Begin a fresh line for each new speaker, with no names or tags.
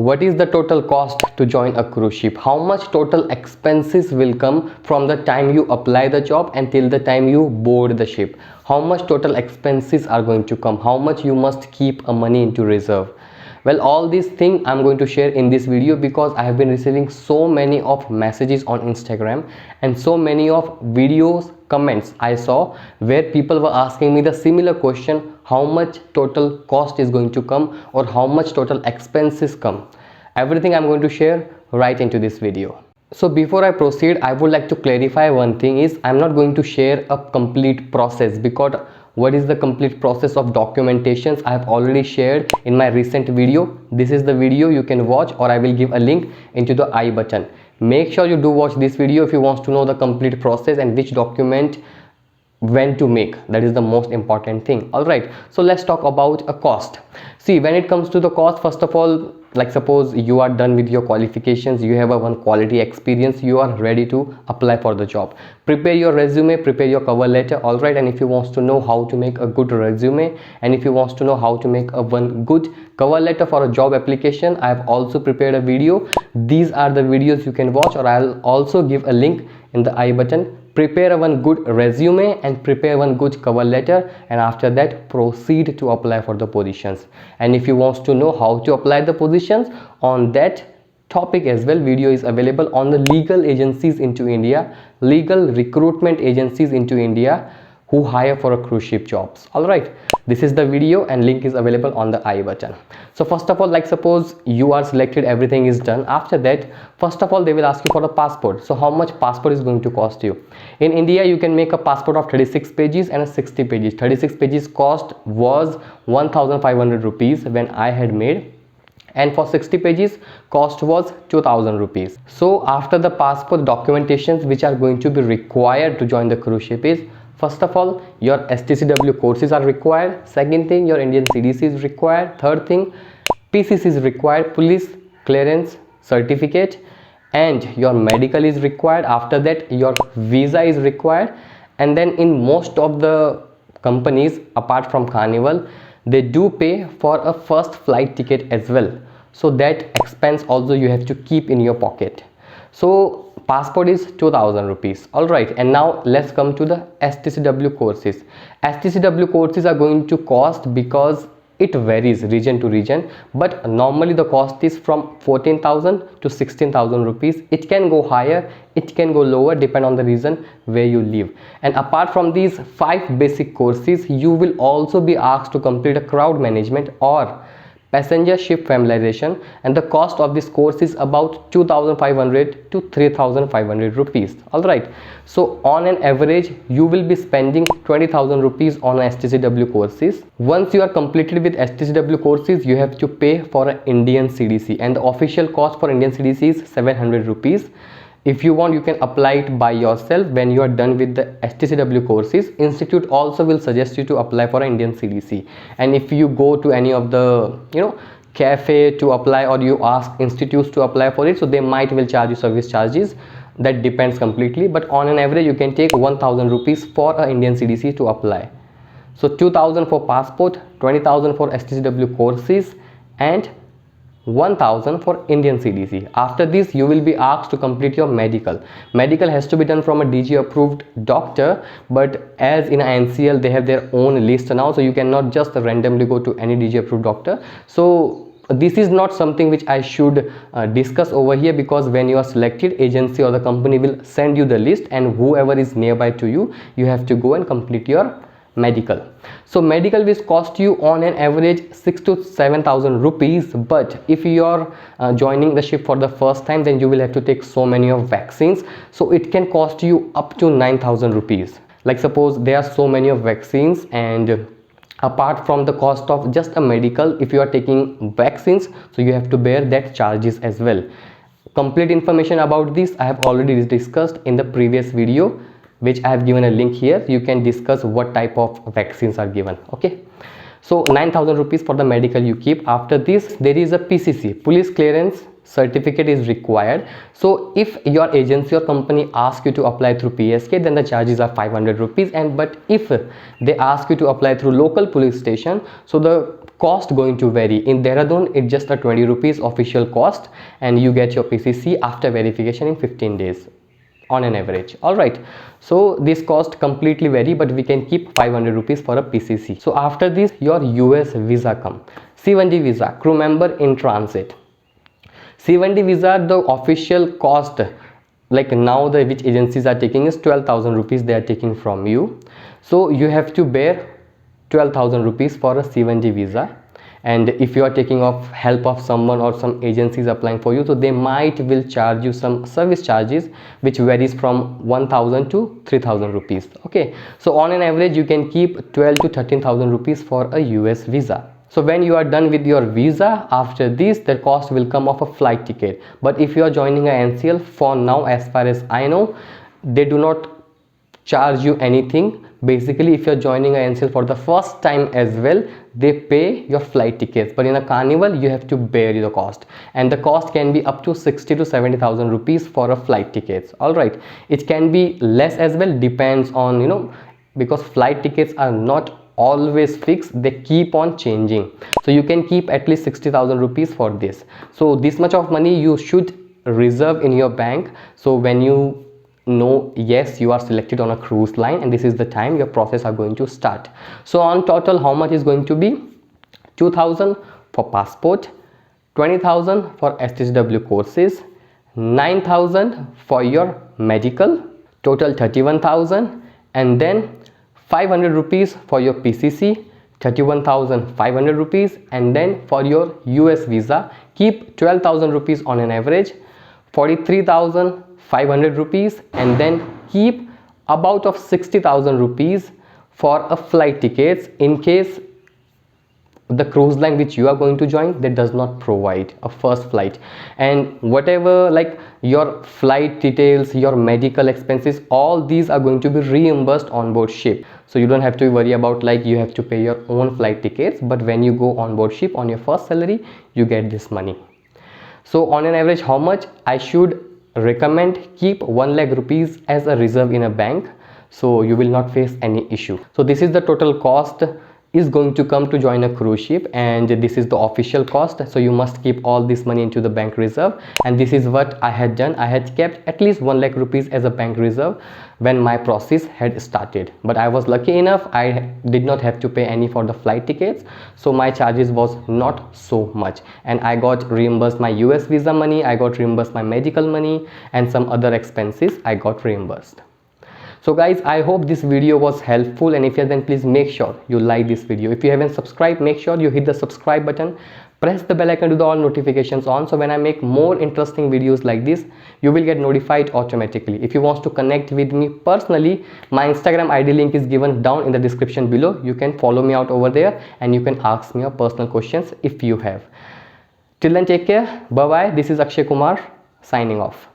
What is the total cost to join a cruise ship? How much total expenses will come from the time you apply the job until the time you board the ship? How much total expenses are going to come? How much you must keep a money into reserve? Well, all these things I'm going to share in this video because I have been receiving so many of messages on Instagram and so many of videos comments I saw where people were asking me the similar question: how much total cost is going to come, or how much total expenses come? Everything I'm going to share right into this video. So before I proceed, I would like to clarify one thing is I'm not going to share a complete process, because what is the complete process of documentations I have already shared in my recent video. This is the video you can watch, or I will give a link into the I button. Make sure you do watch this video if you want to know the complete process and which document when to make. That is the most important thing. All right, so let's talk about a cost. See, when it comes to the cost, first of all, like suppose you are done with your qualifications, you have a one quality experience, you are ready to apply for the job. Prepare your resume, prepare your cover letter. All right, and if you want to know how to make a good resume, and if you want to know how to make a one good cover letter for a job application, I have also prepared a video. These are the videos you can watch, or I'll also give a link in the I button. Prepare one good resume and prepare one good cover letter, and after that proceed to apply for the positions. And if you want to know how to apply the positions, on that topic as well, video is available on the legal agencies into India, legal recruitment agencies into India who hire for a cruise ship jobs. All right, this is the video and link is available on the I button. So first of all, like suppose you are selected, everything is done. After that, first of all, they will ask you for a passport. So how much passport is going to cost you? In India, you can make a passport of 36 pages and a 60 pages. 36 pages cost was 1,500 rupees when I had made, and for 60 pages cost was 2,000 rupees. So after the passport documentations which are going to be required to join the cruise ship is, first of all, your STCW courses are required. Second thing, your Indian CDC is required. Third thing, PCC is required, police clearance certificate, and your medical is required. After that, your visa is required. And then in most of the companies apart from Carnival, they do pay for a first flight ticket as well. So that expense also you have to keep in your pocket. So passport is 2,000 rupees. All right, and now let's come to the STCW courses. STCW courses are going to cost, because it varies region to region, but normally the cost is from 14,000 to 16,000 rupees. It can go higher, it can go lower, depend on the region where you live. And apart from these 5 basic courses, you will also be asked to complete a crowd management or passenger ship familiarization, and the cost of this course is about 2,500 to 3,500 rupees. All right, so on an average you will be spending 20,000 rupees on STCW courses. Once you are completed with STCW courses, you have to pay for an Indian CDC, and the official cost for Indian CDC is 700 rupees. If you want, you can apply it by yourself. When you are done with the STCW courses, institute also will suggest you to apply for an Indian CDC. And if you go to any of the cafe to apply, or you ask institutes to apply for it, so they might will charge you service charges. That depends completely, but on an average you can take 1,000 rupees for an Indian CDC to apply. So 2,000 for passport, 20,000 for STCW courses, and 1,000 for Indian CDC. After this, you will be asked to complete your medical. Medical has to be done from a DG approved doctor, but as in NCL they have their own list now, so you cannot just randomly go to any DG approved doctor. So this is not something which I should discuss over here, because when you are selected, agency or the company will send you the list, and whoever is nearby to you, you have to go and complete your medical. So medical will cost you on an average 6,000 to 7,000 rupees, but if you are joining the ship for the first time, then you will have to take so many of vaccines, so it can cost you up to 9,000 rupees. Like suppose there are so many of vaccines, and apart from the cost of just a medical, if you are taking vaccines, so you have to bear that charges as well. Complete information about this I have already discussed in the previous video, which I have given a link here. You can discuss what type of vaccines are given. Okay, so 9,000 rupees for the medical you keep. After this, there is a PCC, police clearance certificate is required. So if your agency or company asks you to apply through PSK, then the charges are 500 rupees. And but if they ask you to apply through local police station, so the cost going to vary. In Dehradun it's just a 20 rupees official cost, and you get your PCC after verification in 15 days on an average. All right, so this cost completely vary, but we can keep 500 rupees for a PCC. So after this your US visa come. C1D visa, crew member in transit. C1D visa, the official cost, like now the which agencies are taking is 12,000 rupees they are taking from you. So you have to bear 12,000 rupees for a C1D visa. And if you are taking off help of someone or some agencies applying for you, so they might will charge you some service charges which varies from 1,000 to 3,000 rupees. Okay, so on an average you can keep 12 to 13,000 rupees for a US visa. So when you are done with your visa, after this the cost will come of a flight ticket. But if you are joining a NCL, for now as far as I know, they do not charge you anything. Basically if you're joining a NCL for the first time as well, they pay your flight tickets, but in a carnival you have to bear the cost, and the cost can be up to 60 to 70,000 rupees for a flight tickets. All right, it can be less as well, depends on, you know, because flight tickets are not always fixed, they keep on changing. So you can keep at least 60,000 rupees for this. So this much of money you should reserve in your bank, so when you know yes you are selected on a cruise line and this is the time your process are going to start. So on total how much is going to be? 2,000 for passport, 20,000 for STCW courses, 9,000 for your medical, total 31,000, and then 500 rupees for your PCC, 31,500 rupees, and then for your US visa keep 12,000 rupees on an average, 43,500 rupees, and then keep about of 60,000 rupees for a flight tickets in case the cruise line which you are going to join that does not provide a first flight. And whatever like your flight details, your medical expenses, all these are going to be reimbursed on board ship. So you don't have to worry about like you have to pay your own flight tickets, but when you go on board ship on your first salary you get this money. So on an average how much I should recommend? Keep 1 lakh rupees as a reserve in a bank, so you will not face any issue. So this is the total cost is going to come to join a cruise ship, and this is the official cost. So you must keep all this money into the bank reserve, and this is what I had done. I had kept at least 1 lakh rupees as a bank reserve when my process had started, but I was lucky enough I did not have to pay any for the flight tickets, so my charges was not so much, and I got reimbursed my US visa money, I got reimbursed my medical money, and some other expenses I got reimbursed. So guys, I hope this video was helpful, and if you have, then please make sure you like this video. If you haven't subscribed, make sure you hit the subscribe button, press the bell icon to the all notifications on, so when I make more interesting videos like this you will get notified automatically. If you want to connect with me personally, my Instagram ID link is given down in the description below. You can follow me out over there and you can ask me your personal questions if you have. Till then, take care, bye bye. This is Akshay Kumar signing off.